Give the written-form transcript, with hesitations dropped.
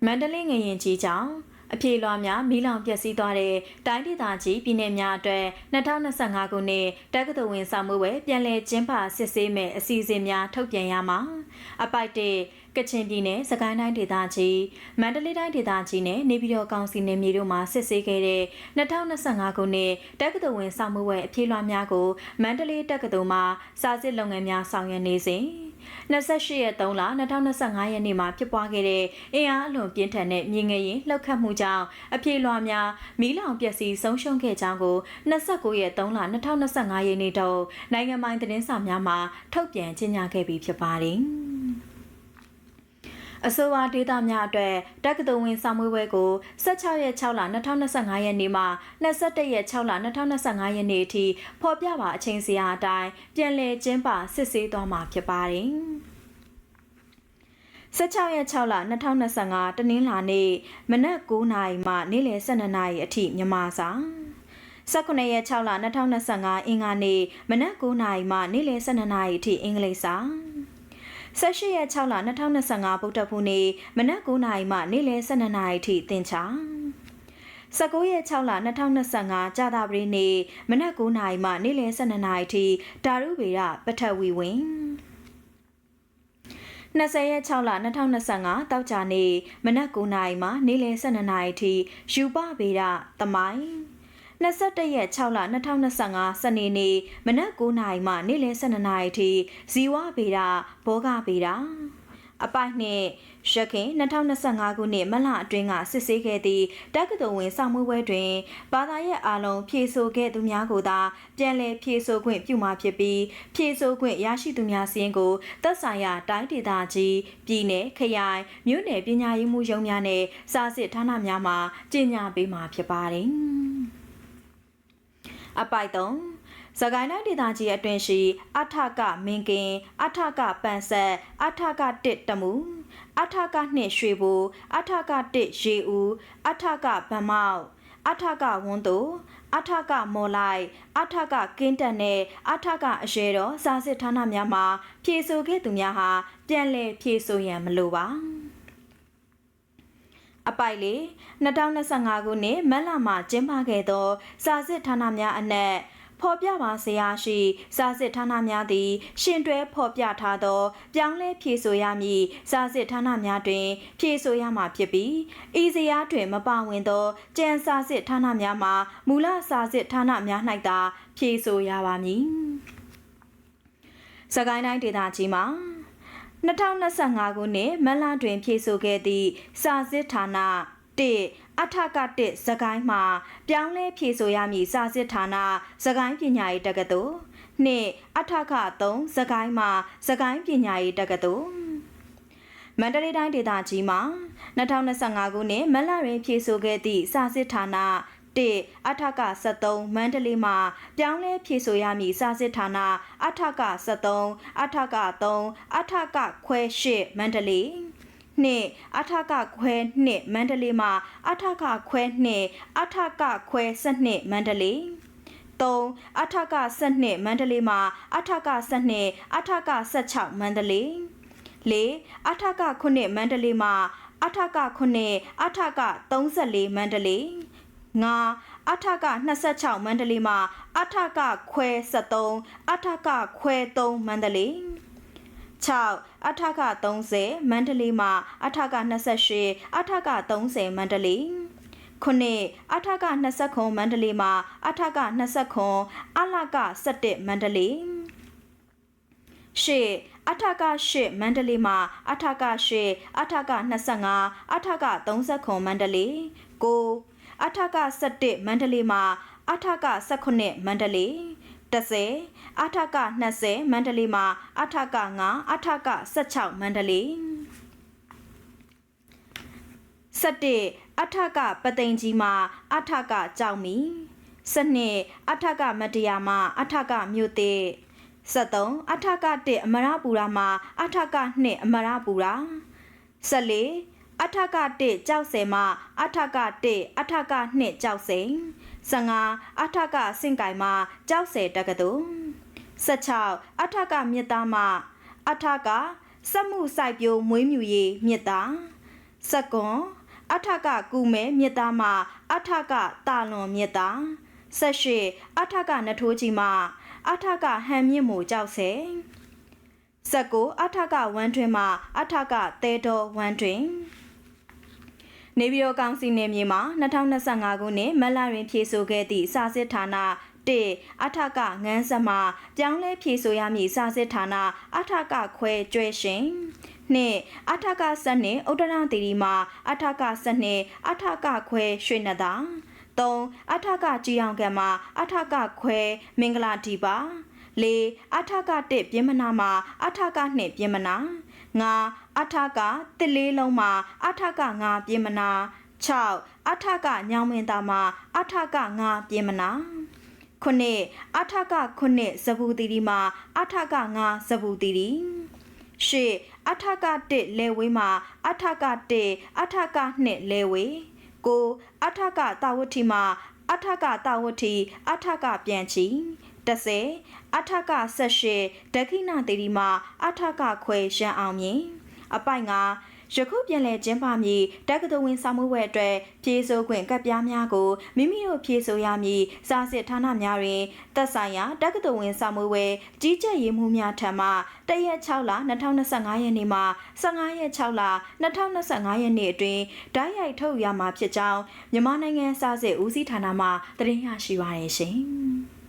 မန္တလေးငရင်ကြီးကြောင့်အပြေလွှာများမီးလောင်ပျက်စီးသွားတဲ့တိုင်းဒေသကြီးပြည်နယ်များအတွက်2025ခုနှစ်တက္ကသိုလ်ဝင်ဆောင်မှုဝဲပြန်လည်ကျင်းပစစ်ဆေးမဲ့အစီအစဉ်များထုတ်ပြန်ရမှာအပိုက်တဲ့ကချင်ပြည်နယ်စကိုင်းတိုင်းဒေသကြီးမန္တလေးတိုင်းဒေသကြီးနဲ့နေပြည်တော်ကောင်စီနယ်မြေတို့မှာစစ်ဆေးခဲ့တဲ့2025ခုနှစ်တက္ကသိုလ်ဝင်ဆောင်မှုဝဲအပြေလွှာများကိုမန္တလေးတက္ကသိုလ်မှာစာစစ်လုပ်ငန်းများဆောင်ရွက်နေစဉ်28ရက်3လ2025ရက်နေ့မှာဖြစ်ပွားခဲ့တဲ့အင်အားအလွန်ပြင်းထန်တဲ့မြေငလျင်လှုပ်ခတ်မှုကြောင့်အပြေလွှာများမီးလောင်ပျက်စီးဆုံးရှုံးခဲ့ကြောင်းကို29ရက်3လ2025ရက်နေ့တုန်းနိုင်ငံပိုင်သတင်းစာများမှာထုတ်ပြန်ကြေညာခဲ့ပြီးဖြစ်ပါတယ်။အဆိုပါဒေသများအတွက်တက္ကသိုလ်ဝင်ဆောင်မွေးပွဲကို16ရက်6လ2025ရက်နေ့မှ21ရက်6လ2025ရက်နေ့အထိဖော်ပြပါအချိန်စရာအတိုင်းပြန်လည်ကျင်းပစစ်ဆေးသွားမှာဖြစ်ပါတယ်။16ရက်6လ2025တနင်္လာနေ့မနက်9:00နာရီမှနေ့လယ်12:00နာရီအထိမြန်မာစာ19ရက်6လ2025အင်္ဂါနေ့မနက်9:00နာရီမှနေ့လယ်12:00နာရီအထိအင်္ဂလိပ်စာ18ရက်6လ2025ဗုဒ္ဓဖူးနေ့မနက်9:00နာရီမှနေ့လယ်12:00နာရီအထိသင်ချာ19ရက်6လ2025ကြာသပတေးနေ့မနက်9:00နာရီမှနေ့လယ်12:00နာရီအထိတာရုဗေဒပထဝီဝင်20ရက်6လ2025တောက်ကြနေ့မနက်9:00နာရီမှနေ့လယ်12:00နာရီအထိယူပဗေဒသမိုင်း21ရက်6လ2025စနေနေ့မနက်9:00နာရီမှနေ့လယ်12:00နာရီအထိဇီဝဗေဒဘောဂဗေဒအပိုက်နှင့်ရခင်2025ခုနှစ်မလအတွင်းကစစ်ဆေးခဲ့သည့်တက္ကသိုလ်ဝင်ဆောင်မှုပွဲတွင်ဘာသာရပ်အားလုံးဖြေဆိုခဲ့သူများကိုသာပြန်လည်ဖြေဆိုခွင့်ပြုမှာဖြစ်ပြီးဖြေဆိုခွင့်ရရှိသူများစီးရင်ကိုသက်ဆိုင်ရာတိုင်းဒေသကြီးပြည်နယ်ခရိုင်မြို့နယ်ပညာရေးမှုရုံးများနဲ့စာစစ်ဌာနများမှကြေညာပေးမှာဖြစ်ပါတယ်။အပိုက်3စကိုင်းတိုင်းဒေသကြီးအတွင်းရှိအထကမင်းကင်အထကပန်ဆက်အထက1တမူအထက2ရွှေဘူအထက1ရေဦးအထကဗမောက်အထကဝန်းသူအထကမော်လိုက်အထကကင်းတက်နဲ့အထကအရေတော်စာစစ်ဌာနများမှာဖြေဆိုခဲ့သူများဟာပြန်လည်ဖြေဆိုရန်မလိုပါအပိုက်လေ2025ခုနှစ်မတ်လမှာကျင်းပခဲ့သောစာစစ်ဌာနများအနက်ဖော်ပြပါဆရာရှိစာစစ်ဌာနများသည်ရှင်တွဲဖော်ပြထားသောပြောင်းလဲဖြေဆိုရမည်စာစစ်ဌာနများတွင်ဖြေဆိုရမှာဖြစ်ပြီးဤဇယားတွင်မပါဝင်သောကျန်စာစစ်ဌာနများမှာမူလစာစစ်ဌာနများ၌သာဖြေဆိုရပါမည်စကိုင်းတိုင်းဒေသကြီးမှာ2025ခုနှစ်မတ်လတွင်ဖြေဆိုခဲ့သည့်စာစစ်ဌာန1အထက1စကိုင်းမှာပြောင်းလဲဖြေဆိုရမည်စာစစ်ဌာနစကိုင်းပညာရေးတက္ကသိုလ်2အထက3စကိုင်းမှာစကိုင်းပညာရေးတက္ကသိုလ်မန္တလေးတိုင်းဒေသကြီးမှာ2025ခုနှစ်မတ်လတွင်ဖြေဆိုခဲ့သည့်စာစစ်ဌာန1အထက73မန္တလေးမှာပြောင်းလဲဖြေဆိုရမည်စာစစ်ဌာနအထက73အထက3အထကခွဲ8မန္တလေး2အထကခွဲ2မန္တလေးမှာအထကခွဲ2အထကခွဲ12မန္တလေး3အထက12မန္တလေးမှာအထက12အထက16မန္တလေး4အထက9မန္တလေးမှာအထက9အထက34မန္တလေး5အထက26မန္တလေးမှာအထကခွဲ73အထကခွဲ3မန္တလေး6အထက30မန္တလေးမှာအထက28အထက30မန္တလေး9အထက29မန္တလေးမှာအထက29အလက17မန္တလေး8အထက8မန္တလေးမှာအထက8အထက25အထက30မန္တလေး9အထက17မန္တလေးမှာအထက18မန္တလေး10အထက20မန္တလေးမှာအထက9အထက16မန္တလေး17အထကပသိမ်ကြီးမှာအထကကြောက်မီ12အထကမတရားမှာအထကမြို့သေး73အထက1အမရပူရာမှာအထက2အမရပူရာ14အထက1ကြောက်စဲမှာအထက1အထက2ကြောက်စဲ15အထကစင်ကိုင်မှာကြောက်စဲတက္ကသိုလ်16အထကမြစ်သားမှာအထကစက်မှုစိုက်ပျိုးမွေးမြူရေးမြစ်သား စကွန်အထကကူမဲမြစ်သားမှာအထကတာလွန်မြစ်သား18အထကနထိုးကြီးမှာအထကဟန်မြင့်မိုကြောက်ဆယ်19အထကဝမ်းတွင်မှာအထကတဲတော်ဝမ်းတွင်နေပြည်တော်ကောင်စီနယ်မြေမှာ2025ခုနှစ်မတ်လတွင်ဖြည့်ဆို့ခဲ့သည့်စာစစ်ဌာန1အထကငန်းဆက်မှာပြောင်းလဲဖြည့်ဆို့ရမည့်စာစစ်ဌာနအထကခွဲကျွဲရှင်2အထကစနစ်ဥဒရတီရီမှာအထကစနစ်အထကခွဲရွှေနသာ3အထကကြီးအောင်ကံမှာအထကခွဲမင်္ဂလာဒီပါ4အထက1ပြင်မနာမှာအထက2ပြင်မနာ5အထကတစ်လေးလုံးမှာအထက5ပြင်မနာ6အထကညောင်မင်းသားမှာအထက5ပြင်မနာ9အထက9ဇဘူတီရီမှာအထက5ဇဘူတီရီ10အထက1လဲဝေးမှာအထက1အထက2လဲဝေး9အထကတာဝတိမှာအထကတာဝတိအထကပြန်ချီ10အထက18ဒက္ခိဏတီရီမှာအထကခွဲရန်အောင်မြင်အပိုင်ကယခုပြန်လည်ကျင်းပမည်တက္ကသိုလ်ဝင်စာမှုဝဲအတွက်ဖြည့်ဆို့ခွင့်ကပ်ပြားများကိုမိမိတို့ဖြည့်ဆို့ရမည်စာစစ်ဌာနများတွင်သက်ဆိုင်ရာတက္ကသိုလ်ဝင်စာမှုဝဲကြီးကြပ်ရေးမှူးများထံမှ1ရက်6လ2025ရက်နေ့မှ15ရက်6လ2025ရက်နေ့အတွင်းဓာတ်ရိုက်ထုတ်ရမှာဖြစ်ကြောင်းမြန်မာနိုင်ငံစာစစ်ဦးစီးဌာနမှသတင်းရရှိပါရရှင်